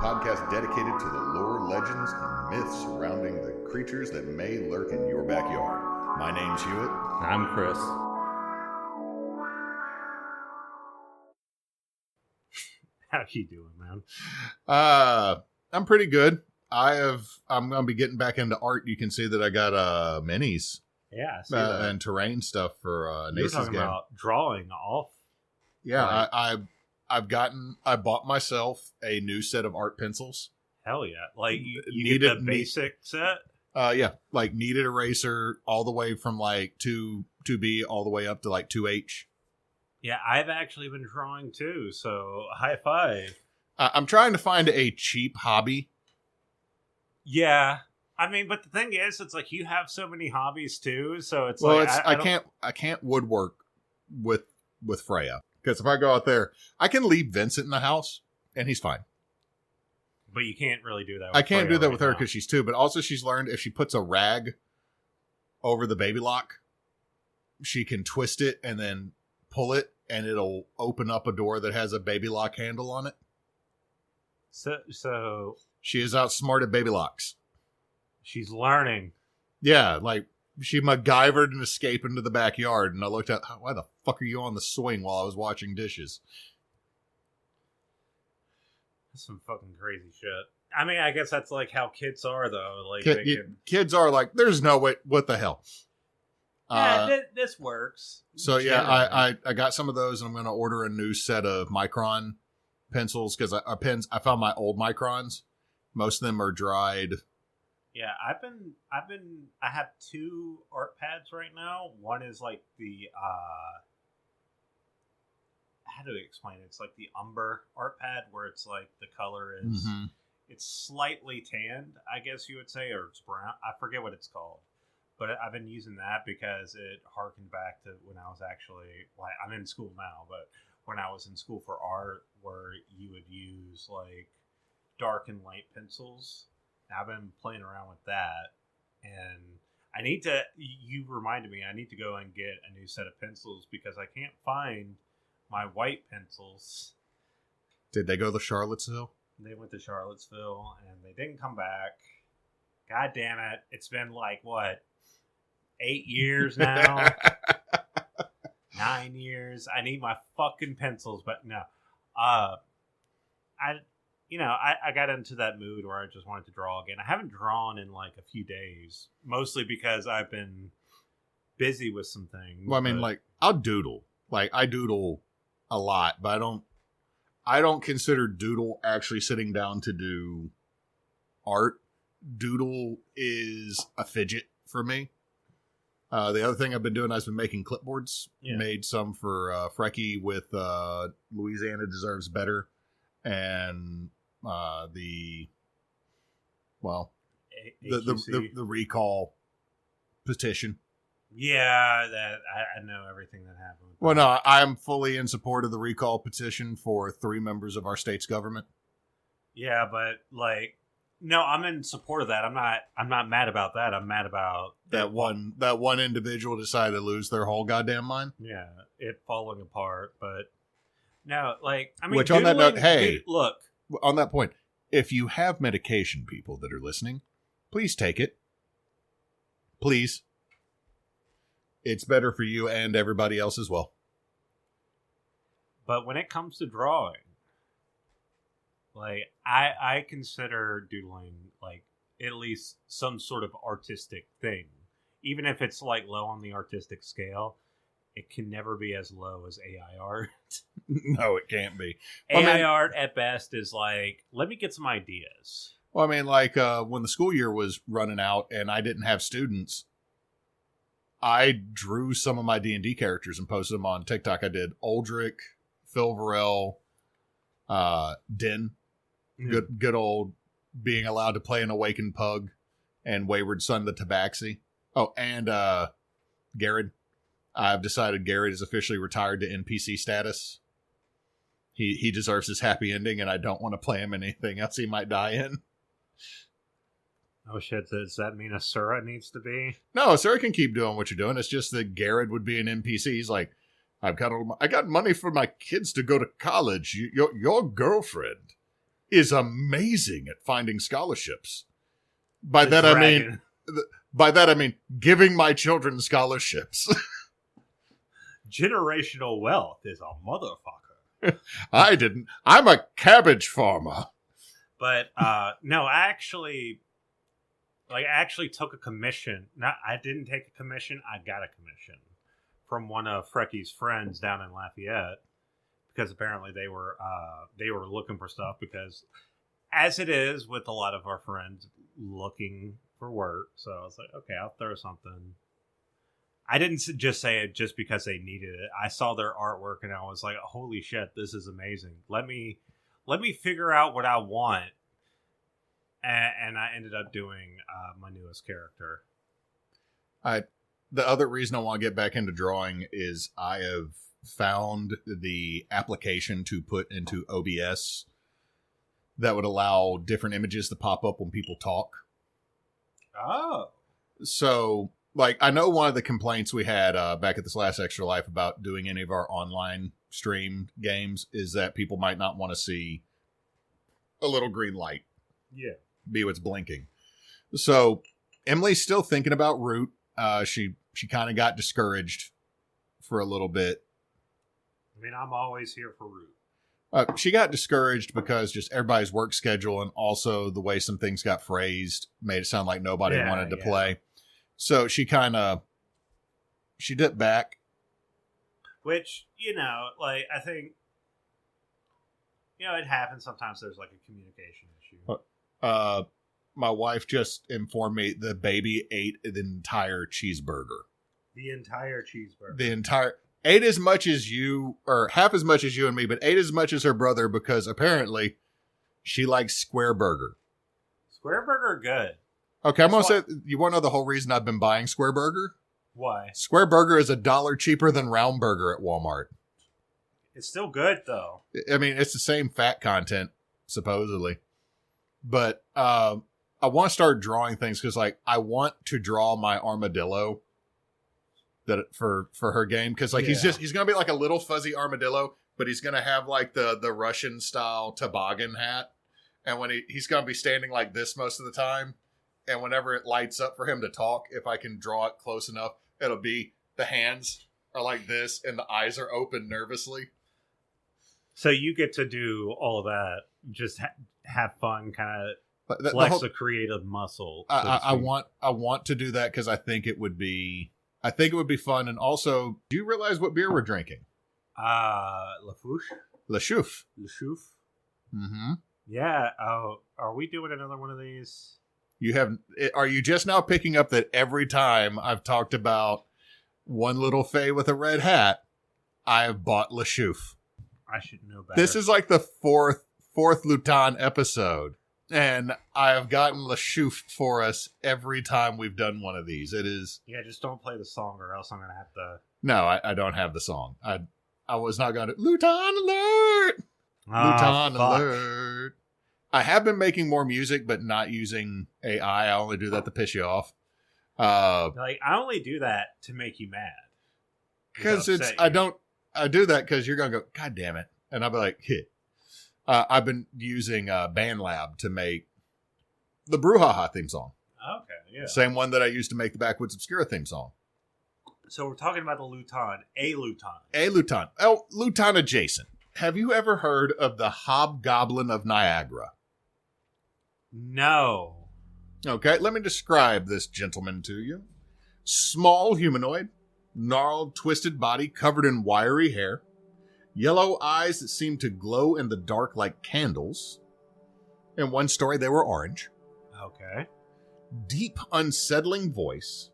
podcast dedicated to the lore, legends, and myths surrounding the creatures that may lurk in your backyard. My name's Hewitt. I'm Chris. How you doing, man? I'm pretty good. I'm going to be getting back into art. You can see that I got minis. Yeah, I see that. And terrain stuff for You're Nace's talking game. about drawing off. Yeah, I bought myself a new set of art pencils. Hell yeah! Like you Needed- get the basic set. Yeah, like kneaded eraser all the way from like 2B all the way up to like 2H. Yeah, I've actually been drawing too. So high five. I'm trying to find a cheap hobby. Yeah, I mean, but the thing is, it's like you have so many hobbies too. So it's Well, like I can't woodwork with Freya, because if I go out there, I can leave Vincent in the house and he's fine. But you can't really do that. I can't do that with her now. because she's 2. But also, she's learned if she puts a rag over the baby lock, she can twist it and then pull it, and it'll open up a door that has a baby lock handle on it. So She is outsmarted baby locks. she's learning. Yeah, like she MacGyvered an escape into the backyard, and I looked at, why the fuck are you on the swing while I was washing dishes? That's some fucking crazy shit. I mean, I guess that's like how kids are, though. Like Kids are like, there's no way. What the hell? This works. So yeah, Generally. I got some of those, and I'm going to order a new set of Micron pencils because I found my old Microns. Most of them are dried. Yeah, I have 2 art pads right now. One is like the how do we explain it? It's like the umber art pad where it's like the color is it's slightly tanned, I guess you would say, or it's brown. I forget what it's called. But I've been using that because it harkened back to when I was actually, like, I'm in school now, but when I was in school for art, where you would use like dark and light pencils. I've been playing around with that, and I need to. You reminded me, I need to go and get a new set of pencils because I can't find my white pencils. Did they go to Charlottesville? They went to Charlottesville, and they didn't come back. God damn it! It's been like what, 8 years now. 9 years. I need my fucking pencils, but no. I got into that mood where I just wanted to draw again. I haven't drawn in like a few days, mostly because I've been busy with some things. Well, I mean, like, I'll doodle. Like, I doodle a lot, but I don't consider doodle actually sitting down to do art. Doodle is a fidget for me. The other thing I've been doing, I've been making clipboards. Yeah. Made some for Frecky with Louisiana Deserves Better, and the recall petition. Yeah, that I know everything that happened. With Well, that. no, I'm fully in support of the recall petition for 3 members of our state's government. Yeah, but like, no, I'm in support of that. I'm not mad about that. I'm mad about That one individual decided to lose their whole goddamn mind. Yeah, it falling apart. But no, like, I mean, Which on that note, doodling- hey, look, on that point, if you have medication, people that are listening, please take it. Please. It's better for you and everybody else as well. but when it comes to drawing, like, I consider doodling like at least some sort of artistic thing, even if it's like low on the artistic scale. It can never be as low as AI art. No, it can't be. AI art at best is like, let me get some ideas. Well, I mean, like, when the school year was running out and I didn't have students, I drew some of my D&D characters and posted them on TikTok. I did Aldrich, Phil Varel, Din, good old being allowed to play an awakened pug, and Wayward Son the Tabaxi. Oh, and Garrett. I've decided Garrett is officially retired to NPC status. He deserves his happy ending, and I don't want to play him in anything else he might die in. Oh shit, does that mean Asura needs to be? No, sir, can keep doing what you're doing. It's just that Garrett would be an NPC. He's like, I got money for my kids to go to college. Your girlfriend is amazing at finding scholarships. By The that I dragon. mean giving my children scholarships. Generational wealth is a motherfucker. I didn't. I'm a cabbage farmer. But no, I actually took a commission. Not, I didn't take a commission. I got a commission from one of Frecky's friends down in Lafayette because apparently they were looking for stuff. Because as it is with a lot of our friends looking for work, so I was like, okay, I'll throw something. I didn't just say it just because they needed it. I saw their artwork and I was like, holy shit, this is amazing. Let me figure out what I want. And I ended up doing my newest character. The other reason I want to get back into drawing is I have found the application to put into OBS that would allow different images to pop up when people talk. Oh. So, like, I know one of the complaints we had back at this last Extra Life about doing any of our online streamed games is that people might not want to see a little green light. Yeah. Be what's blinking. So, Emily's still thinking about Root. She kind of got discouraged for a little bit. I mean, I'm always here for Root. She got discouraged because just everybody's work schedule and also the way some things got phrased made it sound like nobody wanted to play. So she dipped back. Which, like, I think, it happens sometimes. There's like a communication issue. My wife just informed me the baby ate the entire cheeseburger. The entire cheeseburger. Ate as much as you, or half as much as you and me, but ate as much as her brother because apparently she likes Square Burger. Square Burger, good. Okay, I'm going to say, you want to know the whole reason I've been buying Square Burger? Why? Square Burger is $1 cheaper than Round Burger at Walmart. It's still good, though. I mean, it's the same fat content, supposedly. But I want to start drawing things because, like, I want to draw my armadillo for her game because, like, he's going to be like a little fuzzy armadillo, but he's going to have like the Russian style toboggan hat, and when he's going to be standing like this most of the time, and whenever it lights up for him to talk, if I can draw it close enough, it'll be the hands are like this and the eyes are open nervously. So you get to do all of that, just have fun, kind of flex the creative muscle. I want to do that because I think it would be fun. And also, do you realize what beer we're drinking? La Chouffe. Mm-hmm. Yeah. Oh, are we doing another one of these? Are you just now picking up that every time I've talked about one little fay with a red hat, I have bought La Chouffe. I should know better. This is like the fourth Lutin episode, and I have gotten La Chouffe for us every time we've done one of these. It is... Yeah, just don't play the song or else I'm going to have to... No, I don't have the song. I was not going to... Lutin alert! Lutin alert! I have been making more music, but not using AI. I only do that to piss you off. I only do that to make you mad. Because I do that because you're going to go, God damn it. And I'll be like, hit. I've been using BandLab to make the Brouhaha theme song. Okay, yeah. Same one that I used to make the Backwoods Obscura theme song. So we're talking about the Lutin. A Lutin. Oh, Lutin adjacent. Have you ever heard of the Hob Goblin of Niagara? No. Okay, let me describe this gentleman to you. Small humanoid, gnarled, twisted body covered in wiry hair, yellow eyes that seem to glow in the dark like candles. In one story, they were orange. Okay. Deep, unsettling voice.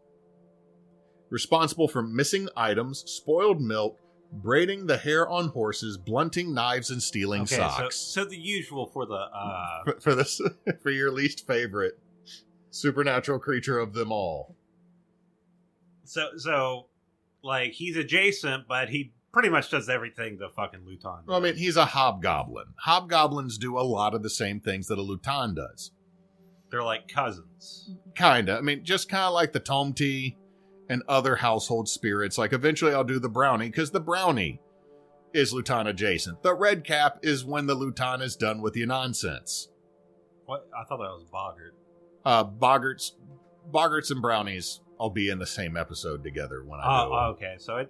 Responsible for missing items, spoiled milk, braiding the hair on horses, blunting knives, and stealing socks. So the usual for the for your least favorite supernatural creature of them all. So like he's adjacent, but he pretty much does everything the fucking Lutin does. Well, I mean, he's a hobgoblin. Hobgoblins do a lot of the same things that a Lutin does. They're like cousins. Kinda. I mean, just kind of like the Tomti and other household spirits. Like, eventually I'll do the brownie, because the brownie is Lutin adjacent. The red cap is when the Lutin is done with your nonsense. What? I thought that was Boggart. Boggarts and brownies will be in the same episode together when I do. Oh, okay. So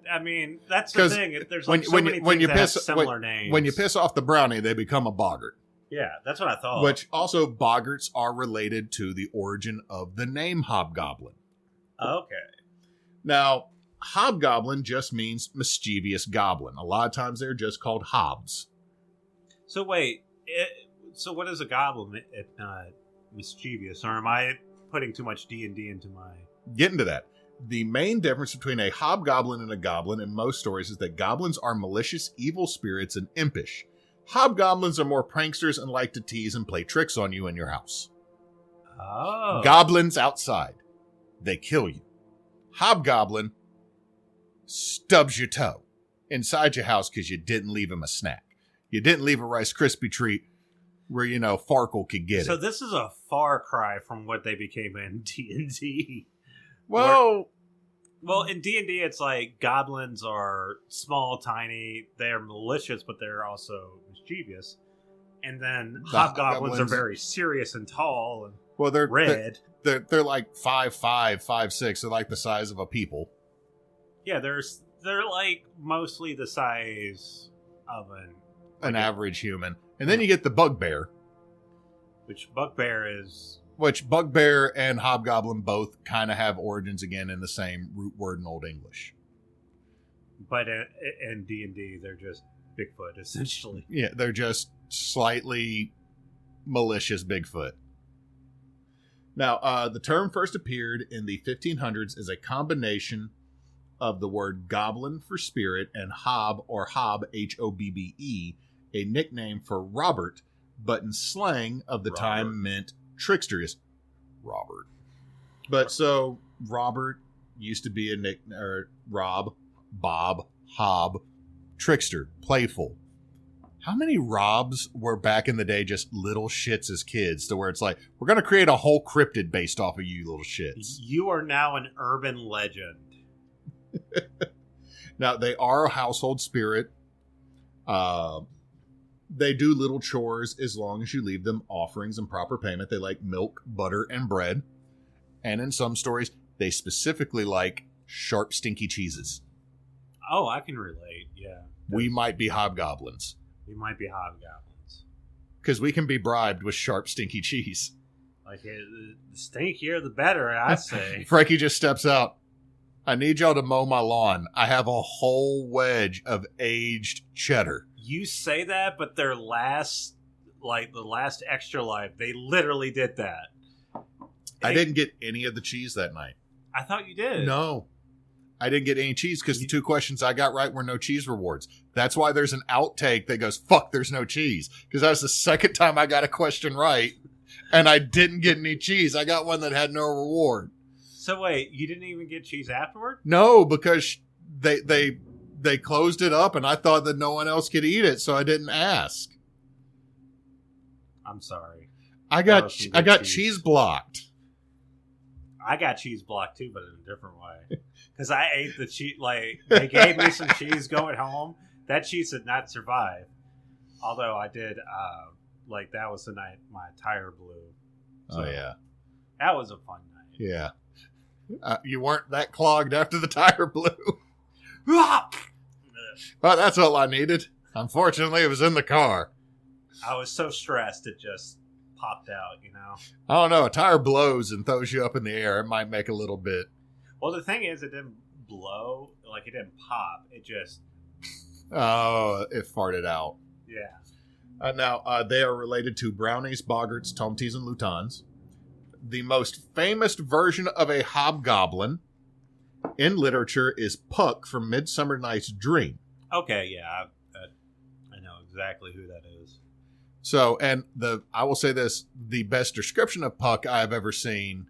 that's the thing. There's like many things that have similar names. When you piss off the brownie, they become a boggart. Yeah, that's what I thought. Which also boggarts are related to the origin of the name Hobgoblin. Okay. Now, Hobgoblin just means mischievous goblin. A lot of times they're just called hobs. So wait, so what is a goblin if not mischievous? Or am I putting too much D&D into my... Getting to that. The main difference between a hobgoblin and a goblin in most stories is that goblins are malicious, evil spirits and impish. Hobgoblins are more pranksters and like to tease and play tricks on you in your house. Oh. Goblins outside. They kill you. Hobgoblin stubs your toe inside your house because you didn't leave him a snack. You didn't leave a Rice Krispie treat where, Farkle could get it. So this is a far cry from what they became in D&D. Well, in D&D, it's like goblins are small, tiny. They're malicious, but they're also mischievous. And then hobgoblins are very serious and tall and they're red. They're like 5'5", 5'6". They're like the size of a people. Yeah, they're like mostly the size of an average human. And then you get the bugbear. Which bugbear is... Which bugbear and hobgoblin both kind of have origins again in the same root word in Old English. But in D&D, they're just Bigfoot, essentially. Yeah, they're just slightly malicious Bigfoot. Now, the term first appeared in the 1500s as a combination of the word goblin for spirit and hob or hob, Hobbe, a nickname for Robert, but in slang of the time meant trickster. Robert. But so Robert used to be a nickname, or Rob, Bob, Hob, trickster, playful. How many Robs were back in the day just little shits as kids to where it's like, we're going to create a whole cryptid based off of you little shits? You are now an urban legend. Now, they are a household spirit. They do little chores as long as you leave them offerings and proper payment. They like milk, butter, and bread. And in some stories, they specifically like sharp, stinky cheeses. Oh, I can relate, yeah. We might be hobgoblins. We might be hobgoblins. Because we can be bribed with sharp, stinky cheese. Like, the stinkier, the better, I say. Frankie just steps out. I need y'all to mow my lawn. I have a whole wedge of aged cheddar. You say that, but the last Extra Life, they literally did that. I didn't get any of the cheese that night. I thought you did. No. I didn't get any cheese because the two questions I got right were no cheese rewards. That's why there's an outtake that goes, fuck, there's no cheese. Because that was the second time I got a question right, and I didn't get any cheese. I got one that had no reward. So wait, you didn't even get cheese afterward? No, because they closed it up, and I thought that no one else could eat it, so I didn't ask. I'm sorry. I got cheese blocked. I got cheese blocked too, but in a different way. Because I ate the cheese. Like, they gave me some cheese going home. That cheese did not survive. Although I did, that was the night my tire blew. So, oh yeah, that was a fun night. Yeah, you weren't that clogged after the tire blew. Well, that's all I needed. Unfortunately, it was in the car. I was so stressed it just popped out, I don't know. A tire blows and throws you up in the air. It might make a little bit. Well, the thing is, it didn't blow. Like, it didn't pop. It just... Oh, it farted out. Yeah. Now, they are related to brownies, boggarts, tomties, and lutins. The most famous version of a hobgoblin in literature is Puck from Midsummer Night's Dream. Okay, yeah. I know exactly who that is. So, and I will say this, the best description of Puck I've ever seen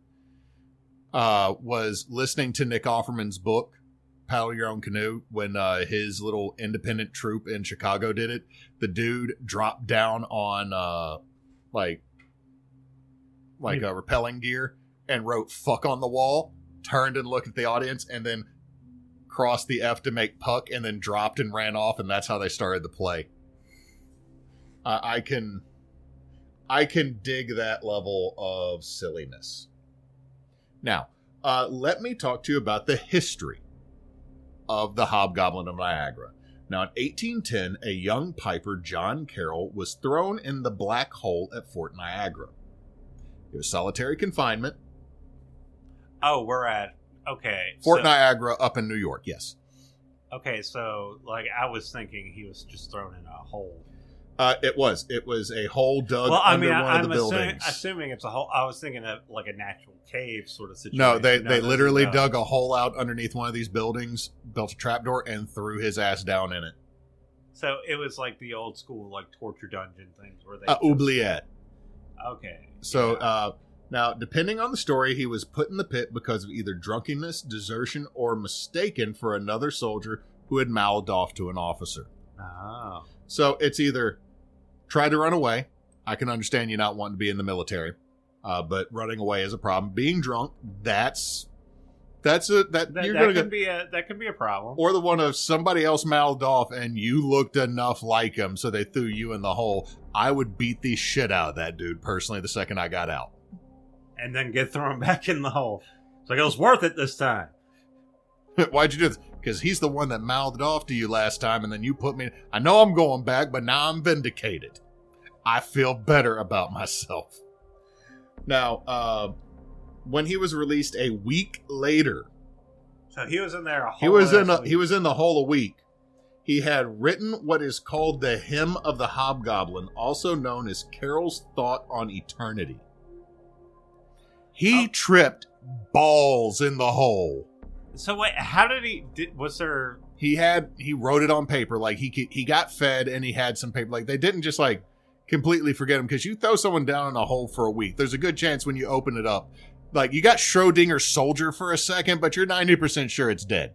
was listening to Nick Offerman's book, Paddle Your Own Canoe, when his little independent troupe in Chicago did it. The dude dropped down on like rappelling gear and wrote "fuck" on the wall, turned and looked at the audience, and then crossed the F to make puck and then dropped and ran off, and that's how they started the play. I can dig that level of silliness. Now, let me talk to you about the history of the Hob Goblin of Niagara. Now, in 1810, a young piper, John Carroll, was thrown in the black hole at Fort Niagara. It was solitary confinement. Oh, we're at... Okay. Fort Niagara up in New York, yes. Okay, so, like, I was thinking he was just thrown in a hole. It was a hole dug under one of the buildings. Assuming it's a hole. I was thinking of like a natural cave sort of situation. No, they literally dug a hole out underneath one of these buildings, built a trapdoor, and threw his ass down in it. So it was like the old school, like torture dungeon things where they oubliette. Okay. So now, depending on the story, he was put in the pit because of either drunkenness, desertion, or mistaken for another soldier who had mouthed off to an officer. Oh. So it's either try to run away. I can understand you not wanting to be in the military, but running away is a problem. Being drunk, that can be a problem. Or the one of somebody else mouthed off and you looked enough like him, so they threw you in the hole. I would beat the shit out of that dude personally the second I got out, and then get thrown back in the hole. It's like it was worth it this time. Why'd you do this? Because he's the one that mouthed off to you last time, and then you put me... I know I'm going back, but now I'm vindicated. I feel better about myself. Now, when he was released a week later... So he was in there a whole He was in the hole a week. He had written what is called the Hymn of the Hobgoblin, also known as Carol's Thought on Eternity. He tripped balls in the hole. So wait, how did was there... He wrote it on paper, like he got fed and he had some paper. Like they didn't just like completely forget him, because you throw someone down in a hole for a week, there's a good chance when you open it up, like you got Schrodinger's soldier for a second, but you're 90% sure it's dead.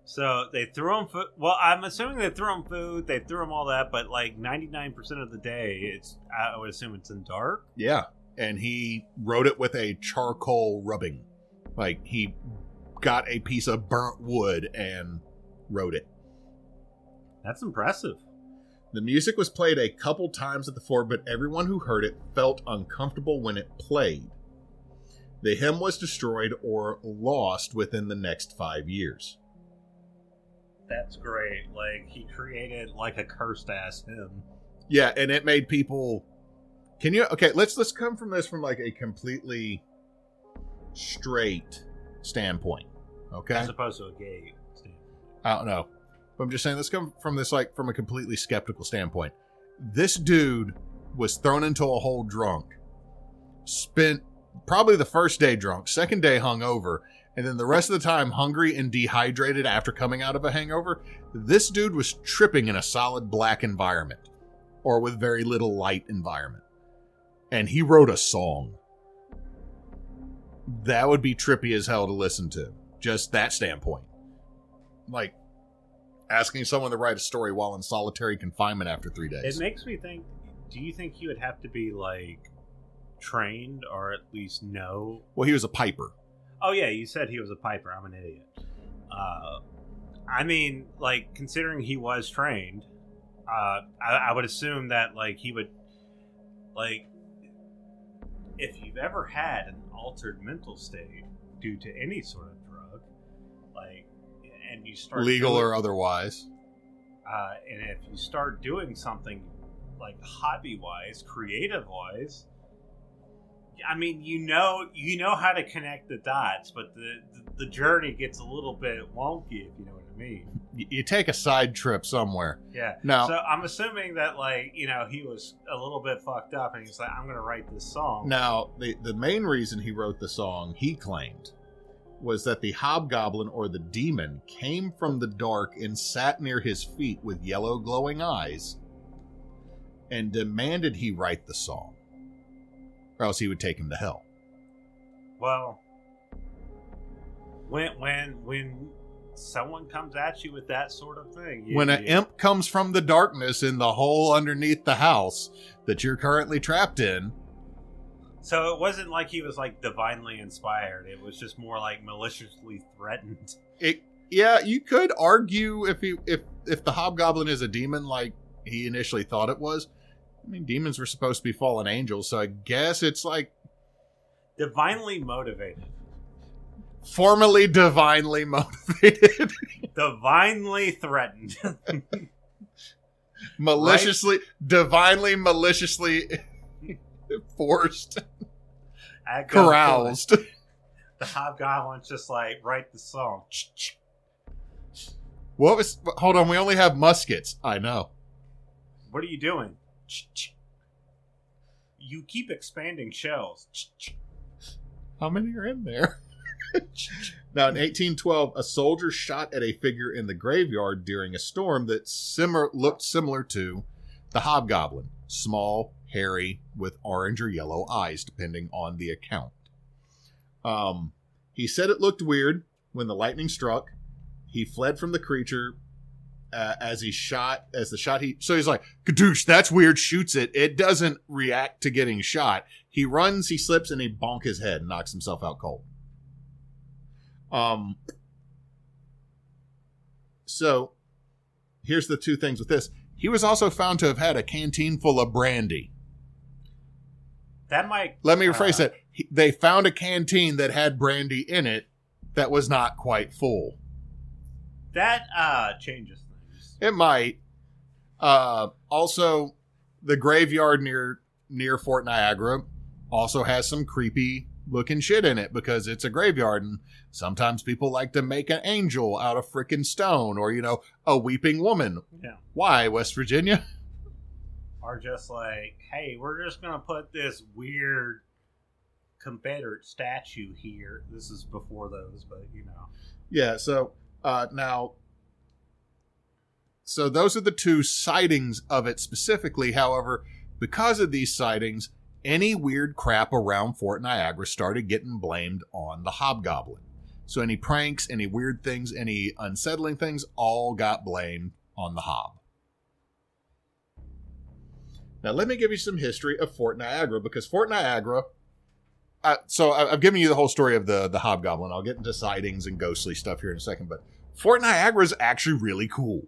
So they threw him food. Well, I'm assuming they threw him food, they threw him all that, but like 99% of the day, I would assume it's in dark. Yeah, and he wrote it with a charcoal rubbing. Like he got a piece of burnt wood and wrote it. That's impressive. The music was played a couple times at the fort, but everyone who heard it felt uncomfortable when it played. The hymn was destroyed or lost within the next 5 years. That's great. Like, he created like a cursed ass hymn. Yeah, and it made people... let's come from this from like a completely straight standpoint. Okay? As opposed to a gay standpoint. I don't know. But I'm just saying, let's come from this like from a completely skeptical standpoint. This dude was thrown into a hole drunk, spent probably the first day drunk, second day hungover, and then the rest of the time hungry and dehydrated after coming out of a hangover. This dude was tripping in a solid black environment, or with very little light environment. And he wrote a song. That would be trippy as hell to listen to. Just that standpoint. Like, asking someone to write a story while in solitary confinement after 3 days. It makes me think, do you think he would have to be, like, trained or at least know? Well, he was a piper. Oh, yeah, you said he was a piper. I'm an idiot. I mean, like, considering he was trained, I would assume that, like, he would, like, if you've ever had an altered mental state due to any sort of drug, like, and you start legal or otherwise, and if you start doing something like hobby-wise, creative-wise, I mean, you know how to connect the dots, but the journey gets a little bit wonky, if you know what I mean. You take a side trip somewhere. Yeah. Now, so I'm assuming that, like, you know, he was a little bit fucked up, and he's like, I'm going to write this song. Now, the main reason he wrote the song, he claimed, was that the hobgoblin or the demon came from the dark and sat near his feet with yellow glowing eyes and demanded he write the song, or else he would take him to hell. Well, when someone comes at you with that sort of thing, when an imp comes from the darkness in the hole underneath the house that you're currently trapped in. So it wasn't like he was like divinely inspired. It was just more like maliciously threatened. Yeah, you could argue if the Hobgoblin is a demon like he initially thought it was. I mean, demons were supposed to be fallen angels, so I guess it's like divinely motivated. Formally divinely motivated. Divinely threatened. Maliciously, right? Divinely maliciously forced. Caroused. The Hobgoblin's just like, write the song. Hold on, we only have muskets. I know. What are you doing? You keep expanding shells. How many are in there? Now, in 1812, a soldier shot at a figure in the graveyard during a storm that looked similar to the Hobgoblin. Small, hairy, with orange or yellow eyes, depending on the account. He said it looked weird when the lightning struck. He fled from the creature so he's like, Kadoosh, that's weird, shoots it. It doesn't react to getting shot. He runs, he slips, and he bonks his head and knocks himself out cold. So here's the two things with this. He was also found to have had a canteen full of brandy. That might... Let me rephrase that. They found a canteen that had brandy in it that was not quite full. That changes things. It might. Also, the graveyard near Fort Niagara also has some creepy looking shit in it because it's a graveyard, and sometimes people like to make an angel out of frickin' stone or, a weeping woman. Yeah. Why, West Virginia? Are just like, hey, we're just going to put this weird Confederate statue here. This is before those, but Yeah, so so those are the two sightings of it specifically. However, because of these sightings, any weird crap around Fort Niagara started getting blamed on the Hobgoblin. So any pranks, any weird things, any unsettling things, all got blamed on the Hob. Now, let me give you some history of Fort Niagara, because Fort Niagara... So I've given you the whole story of the Hobgoblin. I'll get into sightings and ghostly stuff here in a second, but Fort Niagara is actually really cool.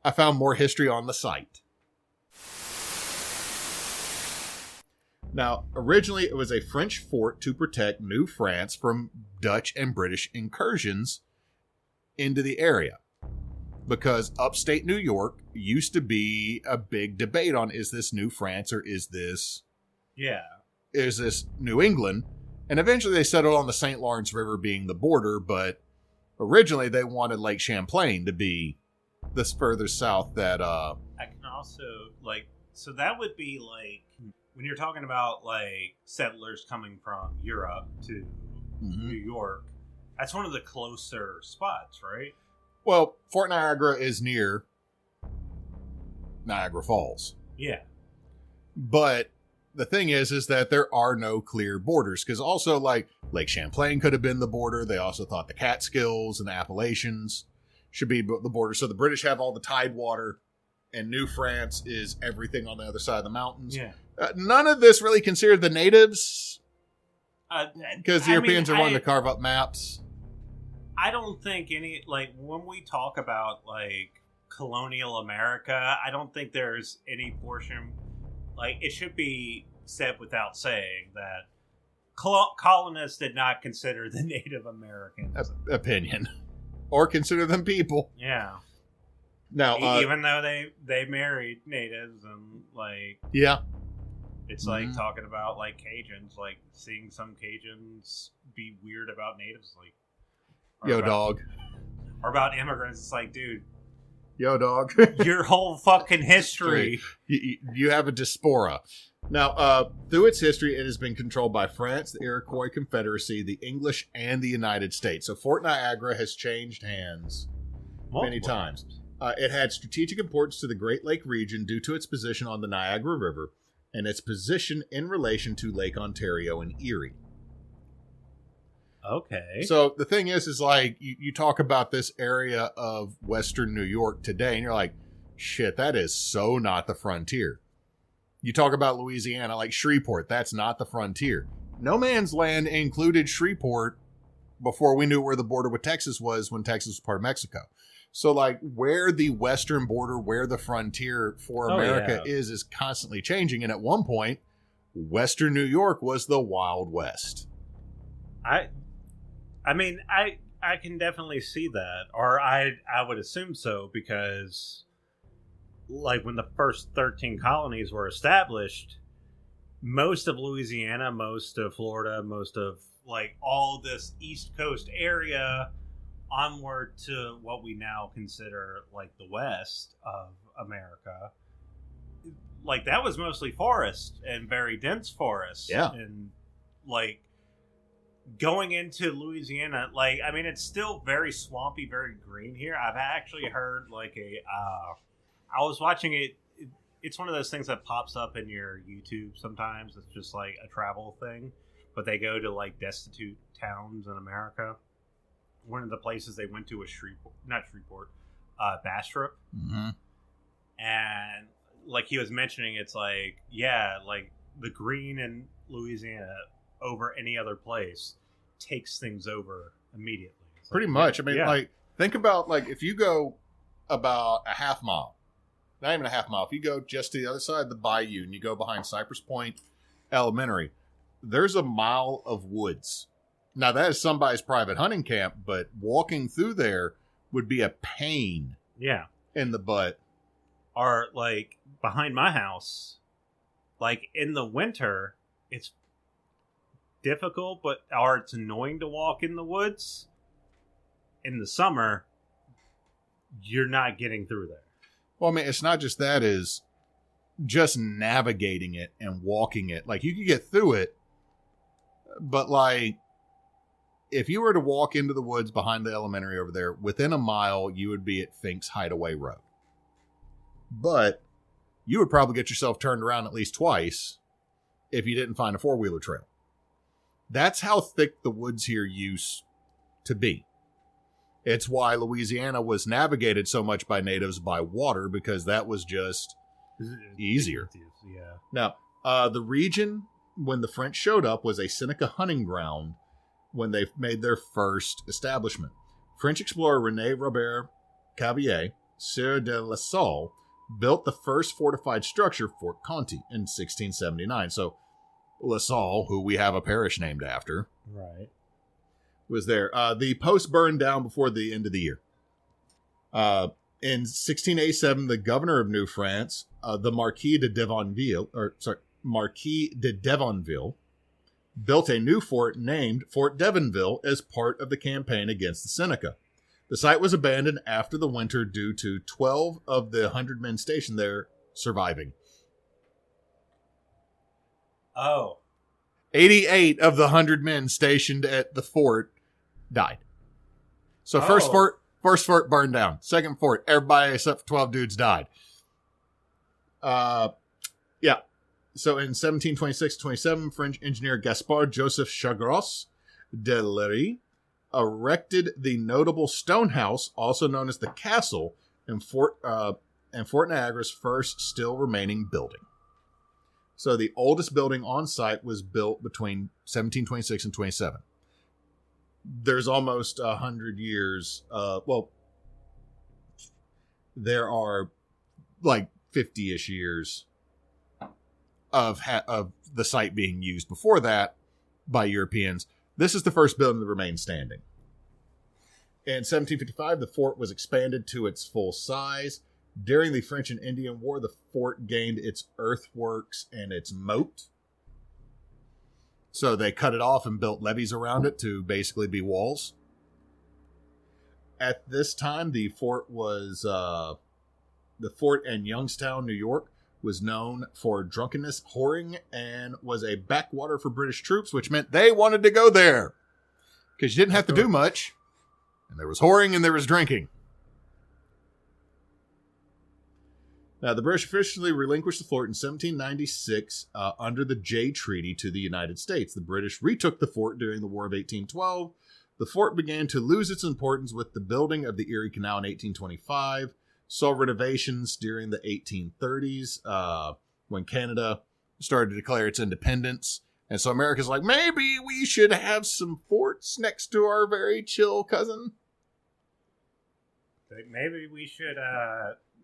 I found more history on the site. Now, originally it was a French fort to protect New France from Dutch and British incursions into the area. Because upstate New York used to be a big debate on, is this New France or is this New England? And eventually they settled on the St. Lawrence River being the border, but originally they wanted Lake Champlain to be this further south that... I can also, so that would be when you're talking about, settlers coming from Europe to New York, that's one of the closer spots, right? Well, Fort Niagara is near Niagara Falls. Yeah. But the thing is that there are no clear borders, because also, Lake Champlain could have been the border. They also thought the Catskills and the Appalachians should be the border. So the British have all the tidewater, and New France is everything on the other side of the mountains. Yeah. None of this really considered the natives, because the Europeans are wanting to carve up maps. I don't think when we talk about, colonial America, I don't think there's any portion, it should be said without saying that colonists did not consider the Native Americans. Opinion. Or consider them people. Yeah. Now, even though they married natives and, Yeah. It's talking about, Cajuns, seeing some Cajuns be weird about natives, dog. Or about immigrants. It's like, dude. Yo, dog. Your whole fucking history. You have a diaspora. Now, through its history, it has been controlled by France, the Iroquois Confederacy, the English, and the United States. So Fort Niagara has changed hands many times. It had strategic importance to the Great Lake region due to its position on the Niagara River and its position in relation to Lake Ontario and Erie. Okay. So the thing is you talk about this area of Western New York today, and you're like, shit, that is so not the frontier. You talk about Louisiana, Shreveport, that's not the frontier. No Man's Land included Shreveport before we knew where the border with Texas was when Texas was part of Mexico. So, like, where the western border, where the frontier for America is constantly changing. And at one point, Western New York was the Wild West. I mean, I can definitely see that, or I would assume so, because like when the first 13 colonies were established, most of Louisiana, most of Florida, most of like all this East Coast area onward to what we now consider like the West of America, like that was mostly forest and very dense forest. Yeah. And like going into Louisiana, like, I mean, it's still very swampy, very green here. I've actually heard like I was watching it. It's one of those things that pops up in your YouTube sometimes. It's just like a travel thing, but they go to like destitute towns in America. One of the places they went to was Bastrop. Mm-hmm. And like he was mentioning, it's like, yeah, like the green in Louisiana over any other place takes things over immediately. It's Pretty like, much. I mean, like, think about, like, if you go about a half mile, not even a half mile, if you go just to the other side of the bayou and you go behind Cypress Point Elementary, there's a mile of woods. Now, that is somebody's private hunting camp, but walking through there would be a pain in the butt. Or, like, behind my house, like, in the winter, it's difficult, or it's annoying to walk in the woods. In the summer, you're not getting through there. Well, I mean, it's not just that, is just navigating it and walking it. Like, you could get through it, but, like, if you were to walk into the woods behind the elementary over there, within a mile, you would be at Fink's Hideaway Road. But you would probably get yourself turned around at least twice if you didn't find a four-wheeler trail. That's how thick the woods here used to be. It's why Louisiana was navigated so much by natives by water, because that was just easier. Yeah. Now, the region, when the French showed up, was a Seneca hunting ground when they made their first establishment. French explorer René Robert Cavelier, Sieur de La Salle, built the first fortified structure, Fort Conti, in 1679. So, La Salle, who we have a parish named after, right, was there. The post burned down before the end of the year. In 1687, the governor of New France, the Marquis de Devonville, built a new fort named Fort Devonville as part of the campaign against the Seneca. The site was abandoned after the winter due to 12 of the 100 men stationed there surviving. Oh. 88 of the 100 men stationed at the fort died. So first fort burned down. Second fort, everybody except for 12 dudes died. Yeah. So in 1726-27, French engineer Gaspard Joseph Chagros de Lery erected the notable stone house, also known as the castle, in Fort Niagara's first still remaining building. So the oldest building on site was built between 1726 and 27. There's almost 100 years. There are like 50-ish years of the site being used before that by Europeans. This is the first building that remained standing. In 1755, the fort was expanded to its full size. During the French and Indian War, the fort gained its earthworks and its moat. So they cut it off and built levees around it to basically be walls. At this time, the fort in Youngstown, New York, was known for drunkenness, whoring, and was a backwater for British troops, which meant they wanted to go there because you didn't have to do much. And there was whoring and there was drinking. Now, the British officially relinquished the fort in 1796 under the Jay Treaty to the United States. The British retook the fort during the War of 1812. The fort began to lose its importance with the building of the Erie Canal in 1825. Saw renovations during the 1830s when Canada started to declare its independence. And so America's like, maybe we should have some forts next to our very chill cousin. Maybe we should,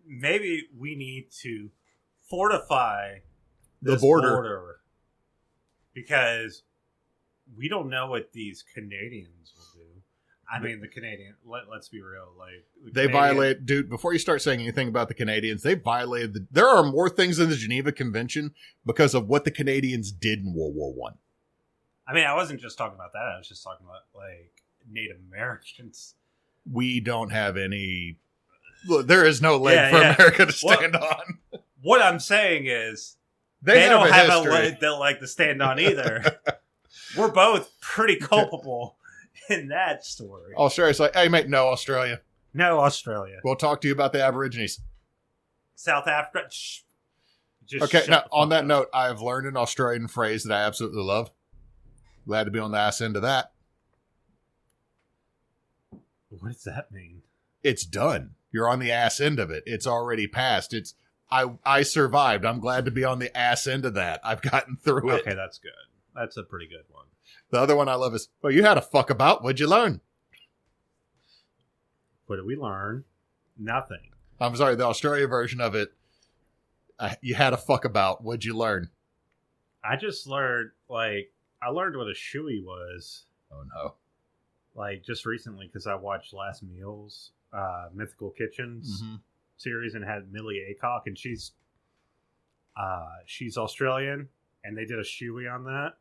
maybe we need to fortify The this border. because we don't know what these Canadians will do. I mean, the Canadian, let's be real. Like They violate, dude, before you start saying anything about the Canadians, they violated, there are more things in the Geneva Convention because of what the Canadians did in World War One. I mean, I wasn't just talking about that. I was just talking about, like, Native Americans. We don't have any, look, there is no leg for America to stand on. What I'm saying is, They don't have history. a leg they'll like to stand on either. We're both pretty culpable in that story. Australia's like, hey, mate, no, Australia. No, Australia. We'll talk to you about the Aborigines. South Africa. Shh. Just Okay, shut now, the on fuck that up. note, I have learned an Australian phrase that I absolutely love. Glad to be on the ass end of that. What does that mean? It's done. You're on the ass end of it. It's already passed. It's I survived. I'm glad to be on the ass end of that. I've gotten through it. Okay, that's good. That's a pretty good one. The other one I love is, well, you had a fuck about. What'd you learn? What did we learn? Nothing. I'm sorry, the Australia version of it, you had a fuck about. What'd you learn? I just learned, like, I learned what a shoey was, Oh, no. like, just recently because I watched Last Meals, Mythical Kitchens series, and had Millie Acock, and she's Australian, and they did a shoey on that.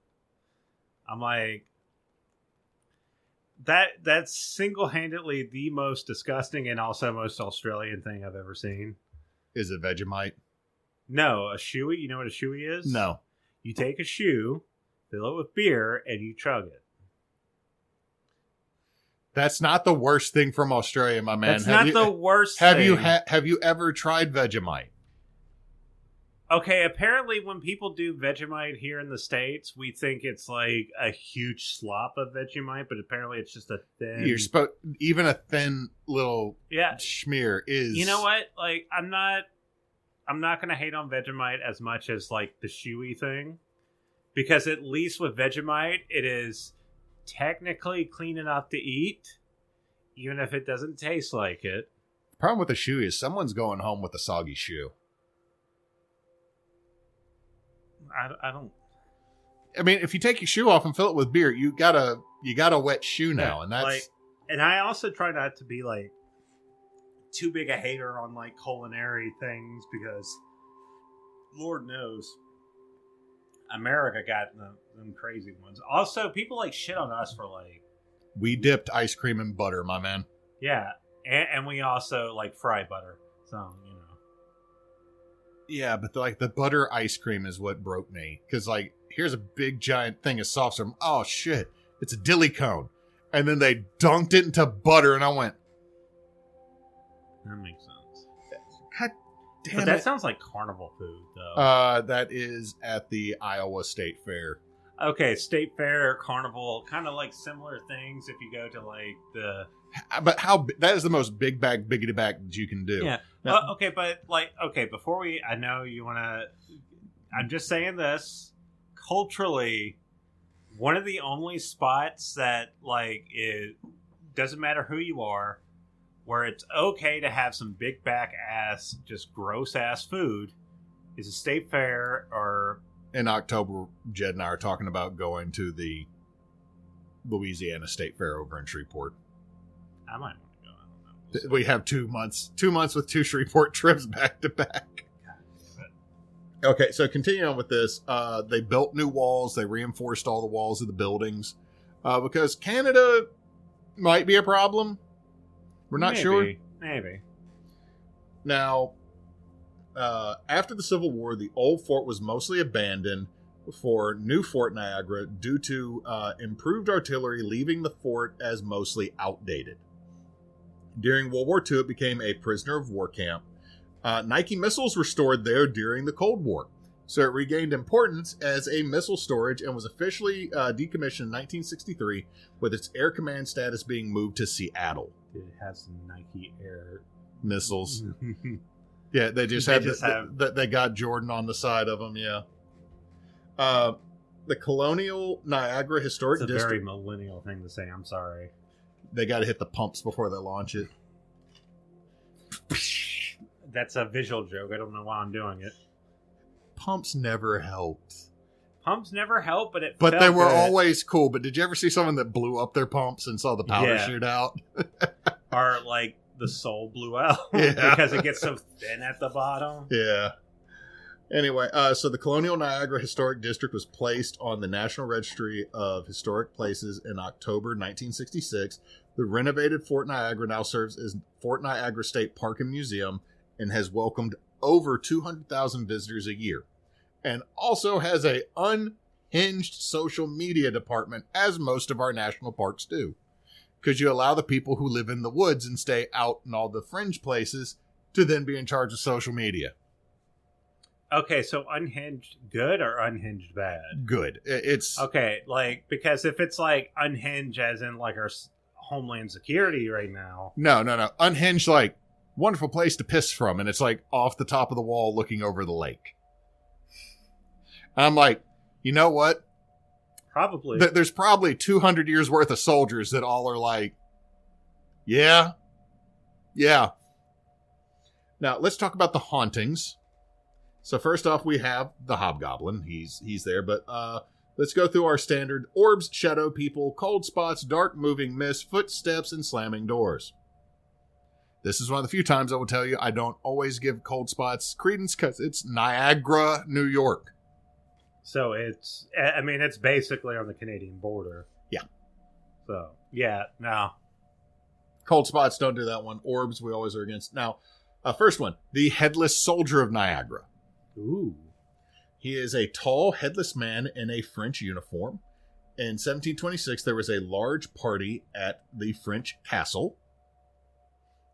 I'm like, that's single-handedly the most disgusting and also most Australian thing I've ever seen. Is it Vegemite? No, a shoey. You know what a shoey is? No. You take a shoe, fill it with beer, and you chug it. That's not the worst thing from Australia, my man. That's not the worst have thing. you have you ever tried Vegemite? Okay, apparently when people do Vegemite here in the States, we think it's like a huge slop of Vegemite, but apparently it's just a thin... Even a thin little Yeah. schmear is... You know what? Like, I'm not going to hate on Vegemite as much as, like, the shoey thing. Because at least with Vegemite, it is technically clean enough to eat, even if it doesn't taste like it. The problem with the shoe is someone's going home with a soggy shoe. I don't... I mean, if you take your shoe off and fill it with beer, you got a wet shoe now, and that's... Like, and I also try not to be, like, too big a hater on, like, culinary things, because Lord knows America got them crazy ones. Also, people, like, shit on us for, like... We dipped ice cream in butter, my man. Yeah, and we also, like, fry butter, so, you know. Yeah, but the butter ice cream is what broke me. Because, like, here's a big giant thing of soft serve. Oh, shit. It's a dilly cone. And then they dunked it into butter, and I went... That makes sense. God damn But it. that sounds like carnival food, though. That is at the Iowa State Fair. Okay, state fair, carnival, kind of like similar things if you go to, like, the... But that is the most big bag, biggity bag that you can do. Yeah. Now, Okay, but, like, okay, before we... I know you want to... I'm just saying this. Culturally, one of the only spots that, like, it doesn't matter who you are, where it's okay to have some big back ass, just gross ass food, is a state fair or... in October, Jed and I are talking about going to the Louisiana State Fair over in Shreveport. I might want to go. I don't know. We have 2 months. 2 months with 2 Shreveport trips back to back. Okay, so continuing on with this, they built new walls. They reinforced all the walls of the buildings because Canada might be a problem. We're not sure. Maybe. Now, after the Civil War, the old fort was mostly abandoned for new Fort Niagara due to improved artillery, leaving the fort as mostly outdated. During World War II, it became a prisoner of war camp. Nike missiles were stored there during the Cold War, so it regained importance as a missile storage and was officially decommissioned in 1963, with its air command status being moved to Seattle. It has some Nike Air Missiles. Yeah, they just have they got Jordan on the side of them, yeah. the Colonial Niagara Historic It's a District. very millennial thing to say. I'm sorry. They got to hit the pumps before they launch it. That's a visual joke. I don't know why I'm doing it. Pumps never helped. Pumps never help, but But felt they were good. always cool. But did you ever see someone that blew up their pumps and saw the powder Yeah. shoot out? Or like the soul blew out Yeah. because it gets so thin at the bottom. Yeah. Anyway, so the Colonial Niagara Historic District was placed on the National Registry of Historic Places in October 1966. The renovated Fort Niagara now serves as Fort Niagara State Park and Museum and has welcomed over 200,000 visitors a year. And also has a unhinged social media department, as most of our national parks do. Because you allow the people who live in the woods and stay out in all the fringe places to then be in charge of social media. Okay, so unhinged good or unhinged bad? Good. It's Okay, like, because if it's like unhinged as in like our Homeland Security right now. no. Unhinged, like, wonderful place to piss from. And it's like off the top of the wall looking over the lake. I'm like, you know what? Probably. There's probably 200 years worth of soldiers that all are like, yeah. Now, let's talk about the hauntings. So first off, we have the Hob Goblin. He's there, but let's go through our standard orbs, shadow people, cold spots, dark moving mist, footsteps, and slamming doors. This is one of the few times I will tell you I don't always give cold spots credence because it's Niagara, New York. So it's basically on the Canadian border. Yeah. So, yeah, no. Cold spots, don't do that one. Orbs, we always are against. Now, first one, the Headless Soldier of Niagara. Ooh. He is a tall, headless man in a French uniform. In 1726, there was a large party at the French castle.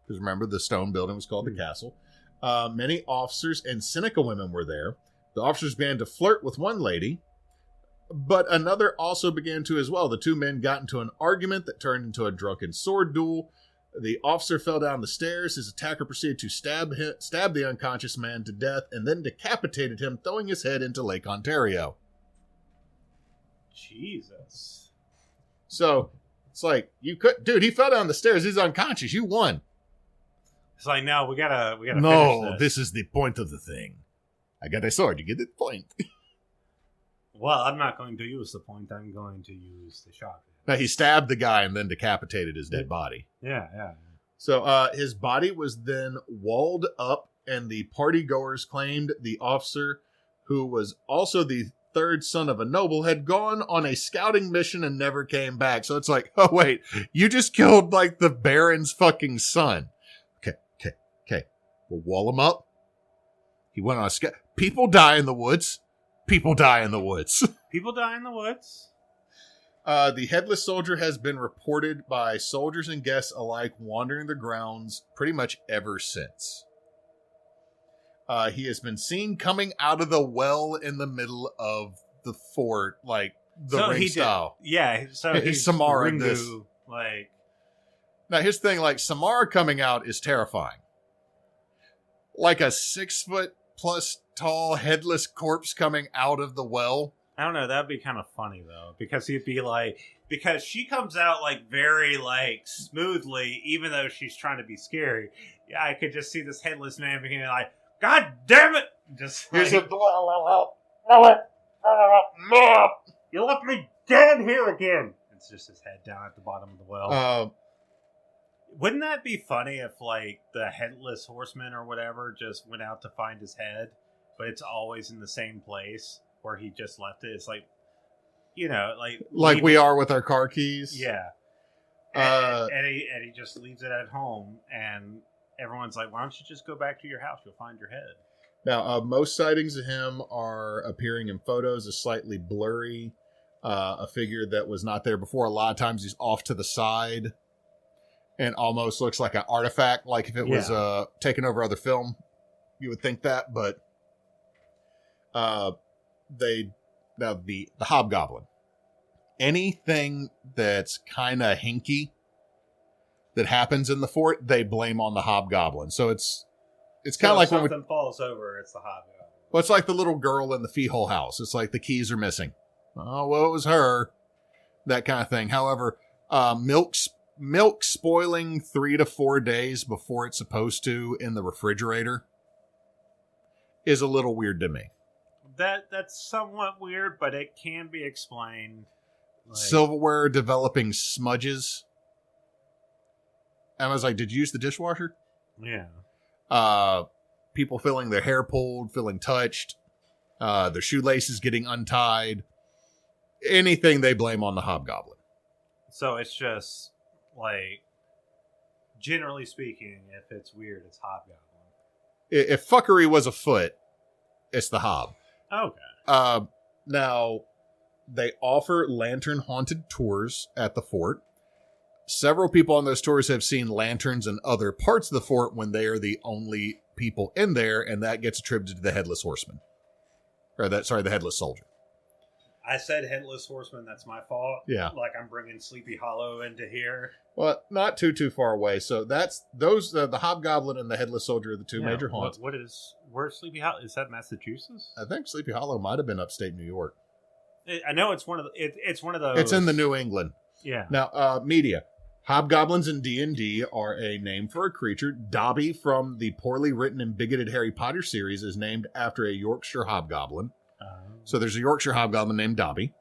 Because remember, the stone building was called the castle. Many officers and Seneca women were there. The officers began to flirt with one lady, but another also began to as well. The two men got into an argument that turned into a drunken sword duel. The officer fell down the stairs. His attacker proceeded to stab the unconscious man to death and then decapitated him, throwing his head into Lake Ontario. Jesus. So it's like, dude, he fell down the stairs. He's unconscious. You won. It's like, no, we gotta No, finish this is the point of the thing. I got a sword. You get the point. Well, I'm not going to use the point. I'm going to use the shotgun. Now, he stabbed the guy and then decapitated his dead body. Yeah. So his body was then walled up, and the partygoers claimed the officer, who was also the third son of a noble, had gone on a scouting mission and never came back. So it's like, oh, wait, you just killed, like, the Baron's fucking son. Okay. We'll wall him up. He went on a scout. People die in the woods. People die in the woods. The Headless Soldier has been reported by soldiers and guests alike wandering the grounds pretty much ever since. He has been seen coming out of the well in the middle of the fort, like the ring style. Yeah, so he's Samara in Ringu, this. like. Now, here's the thing, like, Samara coming out is terrifying. Like a 6-foot+ tall headless corpse coming out of the well. I don't know, that'd be kind of funny though, because he'd be like, because she comes out like very like smoothly, even though she's trying to be scary. Yeah, I could just see this headless man being like, God damn it! Just like, you left me dead here again. It's just his head down at the bottom of the well. Wouldn't that be funny if like the headless horseman or whatever just went out to find his head, but it's always in the same place where he just left it? It's like, you know, like we are with our car keys. Yeah. And he just leaves it at home, and everyone's like, why don't you just go back to your house? You'll find your head. Now, most sightings of him are appearing in photos, a slightly blurry, a figure that was not there before. A lot of times he's off to the side and almost looks like an artifact, like if it was taken over other film, you would think that. But the Hob Goblin, anything that's kind of hinky that happens in the fort, they blame on the Hob Goblin. So it's kind of like when something falls over, it's the Hob Goblin. Well, it's like the little girl in the Feehole house. It's like the keys are missing. Oh, well, it was her. That kind of thing. However, milk spoiling 3 to 4 days before it's supposed to in the refrigerator is a little weird to me. That's somewhat weird, but it can be explained. Like... Silverware developing smudges. And I was like, did you use the dishwasher? Yeah. People feeling their hair pulled, feeling touched, their shoelaces getting untied. Anything they blame on the Hobgoblin. So it's just, like, generally speaking, if it's weird, it's Hobgoblin. If fuckery was afoot, it's the Hob. Okay. Now, they offer lantern-haunted tours at the fort. Several people on those tours have seen lanterns in other parts of the fort when they are the only people in there, and that gets attributed to the Headless Horseman. The Headless Soldier. I said Headless Horseman, that's my fault. Yeah. Like I'm bringing Sleepy Hollow into here. Well, not too far away. So that's the Hobgoblin and the Headless Soldier are the two major haunts. Where's Sleepy Hollow? Is that Massachusetts? I think Sleepy Hollow might have been upstate New York. I know it's one of it's one of those. It's in the New England. Yeah. Now, media. Hobgoblins in D&D are a name for a creature. Dobby from the poorly written and bigoted Harry Potter series is named after a Yorkshire Hobgoblin. So there's a Yorkshire Hobgoblin named Dobby.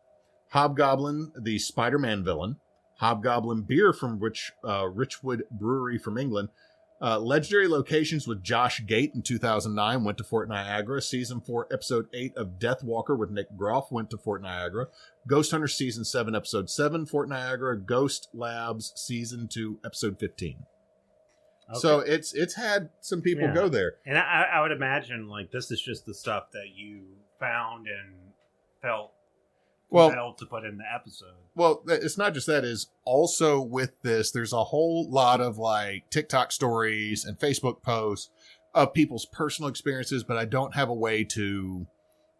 Hobgoblin, the Spider-Man villain. Hobgoblin beer from Richwood Brewery from England. Legendary locations with Josh Gate in 2009 went to Fort Niagara. Season 4, Episode 8 of Death Walker with Nick Groff went to Fort Niagara. Ghost Hunter Season 7, Episode 7, Fort Niagara. Ghost Labs Season 2, Episode 15. Okay. So it's had some people go there. And I would imagine, like, this is just the stuff that you found and felt compelled to put in the episode. Well, it's not just that. Is also with this, there's a whole lot of, like, TikTok stories and Facebook posts of people's personal experiences, but I don't have a way to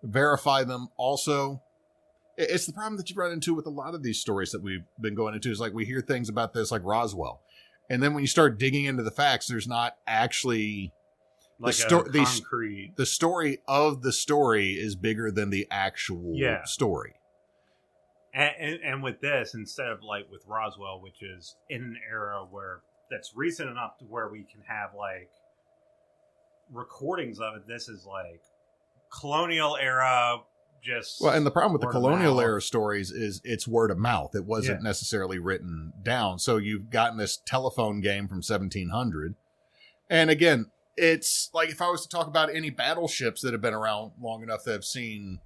verify them. Also, it's the problem that you run into with a lot of these stories that we've been going into. Is like we hear things about this, like Roswell. And then when you start digging into the facts, there's not actually like concrete. The story of the story is bigger than the actual story. And with this, instead of like with Roswell, which is in an era where that's recent enough to where we can have like recordings of it, this is like colonial era. And the problem with the colonial era stories is it's word of mouth. It wasn't necessarily written down. So you've gotten this telephone game from 1700. And again, it's like if I was to talk about any battleships that have been around long enough that have seen,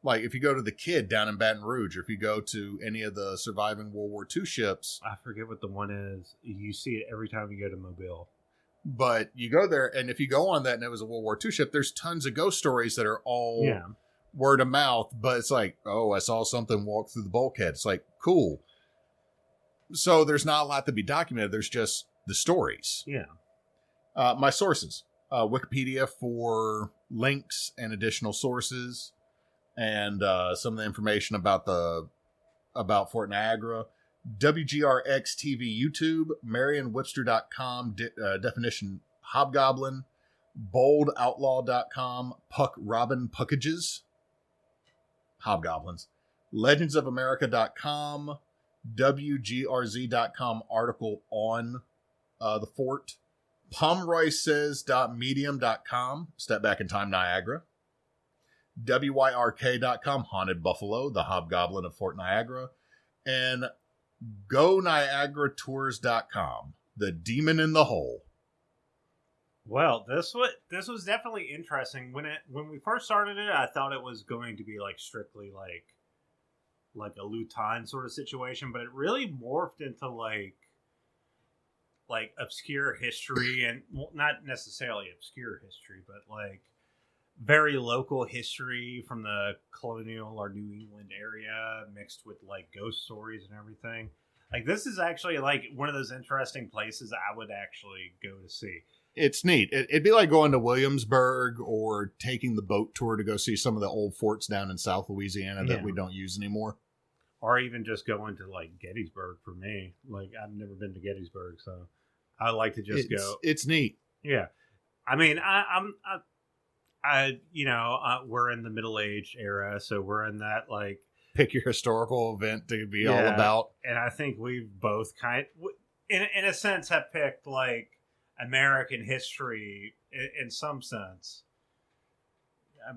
like if you go to the Kidd down in Baton Rouge, or if you go to any of the surviving World War II ships. I forget what the one is. You see it every time you go to Mobile. But you go there, and if you go on that and it was a World War II ship, there's tons of ghost stories that are all... word of mouth, but it's like, oh, I saw something walk through the bulkhead. It's like, cool. So there's not a lot to be documented. There's just the stories. Yeah. My sources. Wikipedia for links and additional sources, and some of the information about Fort Niagara. WGRX TV YouTube, Merriam-Webster.com definition Hobgoblin, boldoutlaw.com, Puck Robin Puckages, Hobgoblins, legendsofamerica.com, WGRZ.com article on the fort, PomroySays.medium.com, Step Back in Time Niagara, WYRK.com, Haunted Buffalo, the Hobgoblin of Fort Niagara, and GoNiagaraTours.com, the Demon in the Hole. Well, this was definitely interesting. When we first started it, I thought it was going to be like strictly like a Lutin sort of situation, but it really morphed into like obscure history, and well, not necessarily obscure history, but like very local history from the colonial or New England area mixed with like ghost stories and everything. Like this is actually like one of those interesting places I would actually go to see. It's neat. It'd be like going to Williamsburg or taking the boat tour to go see some of the old forts down in South Louisiana that we don't use anymore. Or even just going to like Gettysburg for me. Like I've never been to Gettysburg, so I like to just go. It's neat. Yeah. I mean, we're in the middle-aged era, so we're in that like pick your historical event to be all about. And I think we've both in a sense, have picked like American history in some sense.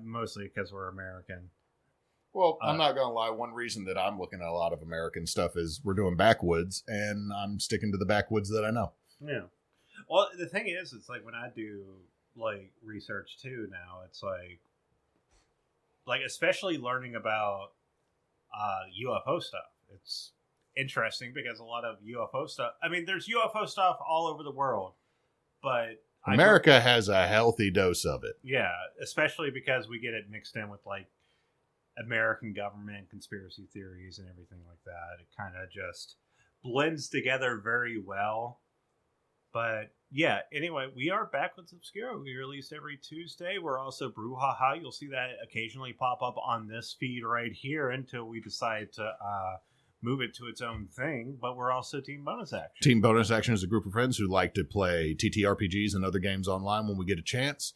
Mostly because we're American. Well, I'm not going to lie. One reason that I'm looking at a lot of American stuff is we're doing Backwoods, and I'm sticking to the Backwoods that I know. Yeah. Well, the thing is, it's like when I do like research too now, it's like especially learning about UFO stuff. It's interesting because a lot of UFO stuff. I mean, there's UFO stuff all over the world, but America has a healthy dose of it. Yeah, especially because we get it mixed in with like American government conspiracy theories and everything like that. It kind of just blends together very well. But yeah, anyway, we are Backwoods Obscura. We release every Tuesday. We're also Brouhaha. You'll see that occasionally pop up on this feed right here until we decide to move it to its own thing. But we're also Team Bonus Action. Team Bonus Action is a group of friends who like to play TTRPGs and other games online when we get a chance.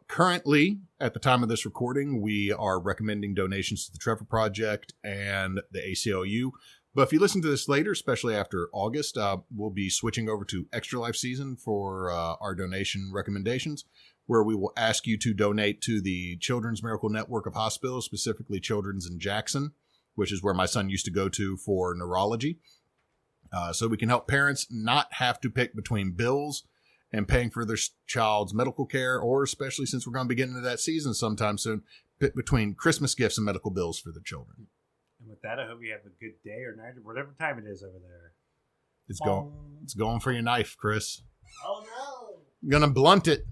Currently, at the time of this recording, we are recommending donations to the Trevor Project and the ACLU. But if you listen to this later, especially after August, we'll be switching over to Extra Life Season for our donation recommendations, where we will ask you to donate to the Children's Miracle Network of Hospitals, specifically Children's in Jackson, which is where my son used to go to for neurology. So we can help parents not have to pick between bills and paying for their child's medical care, or especially since we're going to be getting into that season sometime soon, pick between Christmas gifts and medical bills for the children. And with that, I hope you have a good day or night or whatever time it is over there. It's going for your knife, Chris. Oh, no. You're going to blunt it.